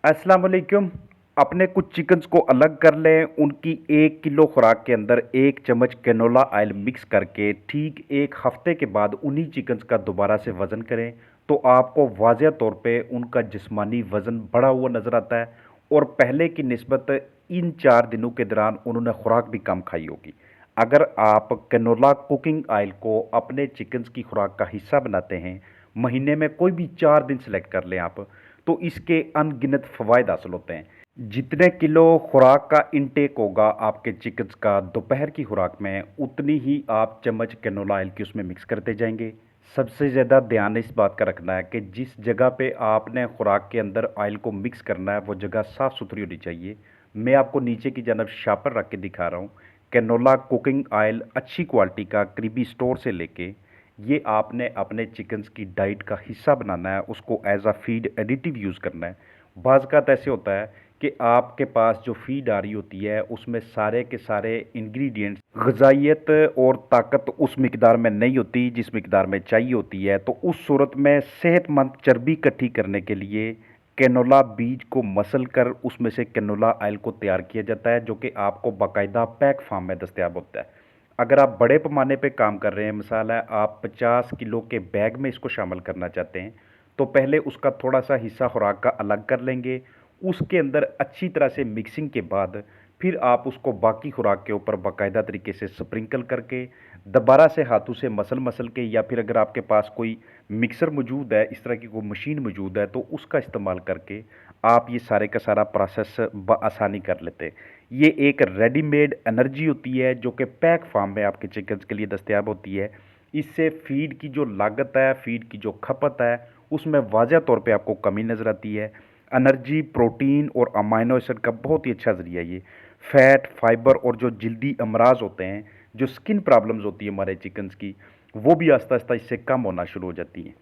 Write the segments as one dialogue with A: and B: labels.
A: अस्सलाम वालेकुम। अपने कुछ चिकन्स को अलग कर लें। उनकी 1 किलो खुराक के अंदर 1 चम्मच कैनोला ऑयल मिक्स करके ठीक 1 हफ्ते के बाद उन्हीं चिकन्स का दोबारा से वज़न करें तो आपको वाज़ह तौर पे उनका जिस्मानी वज़न बढ़ा हुआ नज़र आता है और पहले की निस्बत इन 4 दिनों के दौरान उन्होंने खुराक भी कम खाई होगी। अगर आप कैनोला कुकिंग ऑयल को अपने चिकन्स की खुराक का हिस्सा बनाते हैं, महीने में कोई भी 4 दिन सेलेक्ट कर लें आप, तो इसके अनगिनत फ़वाइद हासिल होते हैं। जितने किलो खुराक का इनटेक होगा आपके चिकन्स का दोपहर की खुराक में, उतनी ही आप चम्मच कैनोला ऑयल की उसमें मिक्स करते जाएंगे। सबसे ज़्यादा ध्यान इस बात का रखना है कि जिस जगह पे आपने खुराक के अंदर ऑयल को मिक्स करना है वो जगह साफ़ सुथरी होनी चाहिए। मैं आपको नीचे की जानब शापर रख के दिखा रहा हूँ। कैनोला कुकिंग ऑयल अच्छी क्वालिटी का करीबी स्टोर से लेके ये आपने अपने चिकन्स की डाइट का हिस्सा बनाना है, उसको as a feed additive use करना है। बाज़ ऐसे होता है कि आपके पास जो फीड आ रही होती है उसमें सारे के सारे इंग्रेडिएंट्स ग़िज़ाइयत और ताकत उस मिकदार में नहीं होती जिस मिकदार में चाहिए होती है। तो उस सूरत में सेहतमंद चर्बी इकट्ठी करने के लिए कैनोला बीज को मसल कर उसमें से कैनोला ऑयल को तैयार किया जाता है, जो कि आपको बाकायदा पैक फार्म में दस्तयाब होता है। अगर आप बड़े पैमाने पे काम कर रहे हैं, मिसाल है आप 50 किलो के बैग में इसको शामिल करना चाहते हैं, तो पहले उसका थोड़ा सा हिस्सा खुराक का अलग कर लेंगे। उसके अंदर अच्छी तरह से मिक्सिंग के बाद फिर आप उसको बाकी खुराक के ऊपर बाकायदा तरीके से स्प्रिंकल करके दोबारा से हाथों से मसल मसल के, या फिर अगर आपके पास कोई मिक्सर मौजूद है, इस तरह की कोई मशीन मौजूद है, तो उसका इस्तेमाल करके आप ये सारे का सारा प्रोसेस आसानी कर लेते हैं। ये एक रेडीमेड एनर्जी होती है जो कि पैक फार्म में आपके चिकन्स के लिए दस्तयाब होती है। इससे फीड की जो लागत है, फीड की जो खपत है, उसमें वाज़ह तौर पे आपको कमी नज़र आती है। एनर्जी, प्रोटीन और अमाइनो एसिड का बहुत ही अच्छा ज़रिया है ये। फैट, फाइबर और जो जल्दी अमराज होते हैं, जो स्किन प्रॉब्लम्स होती है हमारे चिकन्स की, वो भी आहिस्ता आहिस्ता इससे कम होना शुरू हो जाती हैं।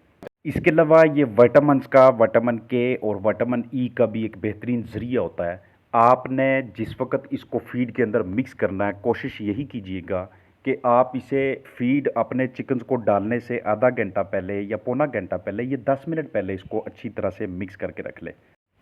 A: इसके अलावा ये विटामिन्स का, विटामिन के और विटामिन ई का भी एक बेहतरीन ज़रिया होता है। आपने जिस वक़्त इसको फ़ीड के अंदर मिक्स करना है, कोशिश यही कीजिएगा कि आप इसे फ़ीड अपने चिकन्स को डालने से आधा घंटा पहले या पौना घंटा पहले, ये 10 मिनट पहले इसको अच्छी तरह से मिक्स करके रख लें।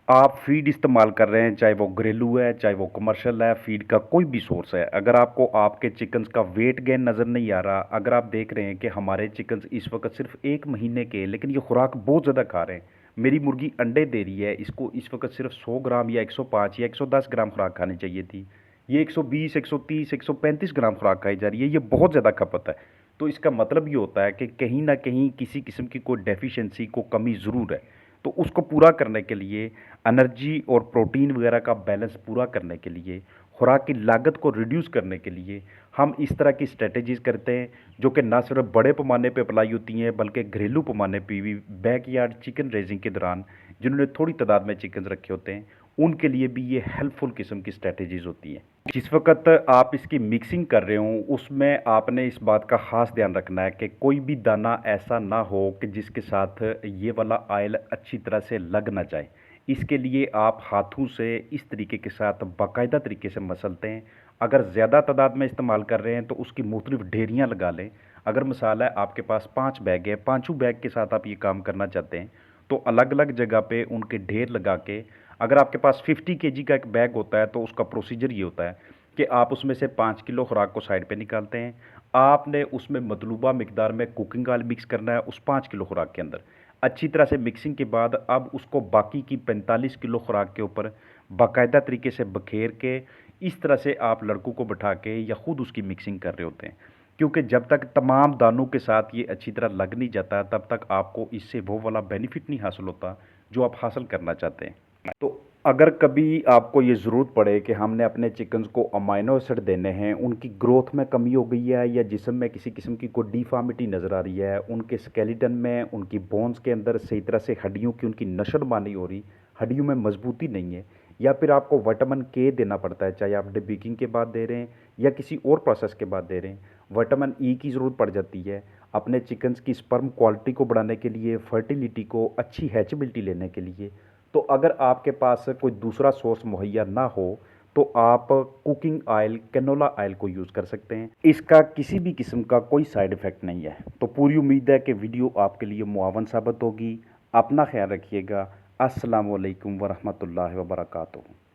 A: आप फ़ीड इस्तेमाल कर रहे हैं, चाहे वो घरेलू है, चाहे वो कमर्शियल है, फ़ीड का कोई भी सोर्स है, अगर आपको आपके चिकन्स का वेट गेन नज़र नहीं आ रहा, अगर आप देख रहे हैं कि हमारे चिकन्स इस वक्त सिर्फ 1 महीने के हैं लेकिन ये खुराक बहुत ज़्यादा खा रहे हैं, मेरी मुर्गी अंडे दे रही है, इसको इस वक्त सिर्फ 100 ग्राम या 105 या 110 ग्राम खुराक खानी चाहिए थी, ये 120, 130, 135 ग्राम खुराक खाई जा रही है, ये बहुत ज़्यादा खपत है। तो इसका मतलब ये होता है कि कहीं ना कहीं किसी किस्म की कोई डेफिशिएंसी को कमी ज़रूर है। तो उसको पूरा करने के लिए, एनर्जी और प्रोटीन वगैरह का बैलेंस पूरा करने के लिए, खुराक की लागत को रिड्यूस करने के लिए हम इस तरह की स्ट्रेटजीज़ करते हैं, जो कि ना सिर्फ बड़े पैमाने पे अप्लाई होती हैं बल्कि घरेलू पैमाने पे भी बैकयार्ड चिकन रेजिंग के दौरान जिन्होंने थोड़ी तादाद में चिकन रखे होते हैं, उनके लिए भी ये हेल्पफुल किस्म की स्ट्रेटजीज़ होती हैं। जिस वक़्त आप इसकी मिक्सिंग कर रहे हो उसमें आपने इस बात का ख़ास ध्यान रखना है कि कोई भी दाना ऐसा ना हो कि जिसके साथ ये वाला ऑयल अच्छी तरह से लग ना जाए। इसके लिए आप हाथों से इस तरीके के साथ बाकायदा तरीके से मसलते हैं। अगर ज़्यादा तादाद में इस्तेमाल कर रहे हैं तो उसकी मुख्तलिफ ढेरियाँ लगा लें। अगर मिसाल है आपके पास 5 बैग है, पाँचों बैग के साथ आप ये काम करना चाहते हैं, तो अलग अलग जगह पे उनके ढेर लगा के, अगर आपके पास 50 kg का एक बैग होता है तो उसका प्रोसीजर ये होता है कि आप उसमें से 5 किलो खुराक को साइड पे निकालते हैं। आपने उसमें मतलूबा मिकदार में कुकिंग ऑयल मिक्स करना है उस 5 किलो खुराक के अंदर। अच्छी तरह से मिक्सिंग के बाद अब उसको बाकी की 45 किलो खुराक के ऊपर बाकायदा तरीके से बखेर के, इस तरह से आप लड़कों को बैठा के या ख़ुद उसकी मिक्सिंग कर रहे होते हैं। क्योंकि जब तक तमाम दानों के साथ ये अच्छी तरह लग नहीं जाता तब तक आपको इससे वो वाला बेनिफिट नहीं हासिल होता जो आप हासिल करना चाहते हैं। तो अगर कभी आपको ये ज़रूरत पड़े कि हमने अपने चिकन्स को अमाइनो एसिड देने हैं, उनकी ग्रोथ में कमी हो गई है या जिस्म में किसी किस्म की कोई डिफॉर्मिटी नज़र आ रही है, उनके स्केलेटन में, उनकी बोन्स के अंदर सही तरह से हड्डियों की उनकी नशोनुमा नहीं हो रही, हड्डियों में मजबूती नहीं है, या फिर आपको विटामिन के देना पड़ता है, चाहे आप डिबीकिंग के बाद दे रहे हैं या किसी और प्रोसेस के बाद दे रहे हैं, विटामिन ई की ज़रूरत पड़ जाती है अपने चिकन्स की स्पर्म क्वालिटी को बढ़ाने के लिए, फर्टिलिटी को, अच्छी हैचबिलिटी लेने के लिए। तो अगर आपके पास कोई दूसरा सोर्स मुहैया ना हो तो आप कुकिंग ऑयल, कैनोला ऑयल को यूज़ कर सकते हैं। इसका किसी भी किस्म का कोई साइड इफ़ेक्ट नहीं है। तो पूरी उम्मीद है कि वीडियो आपके लिए मुआवन साबित होगी। अपना ख्याल रखिएगा। अस्सलामु अलैकुम वरहमतुल्लाहि वबरकातुहू।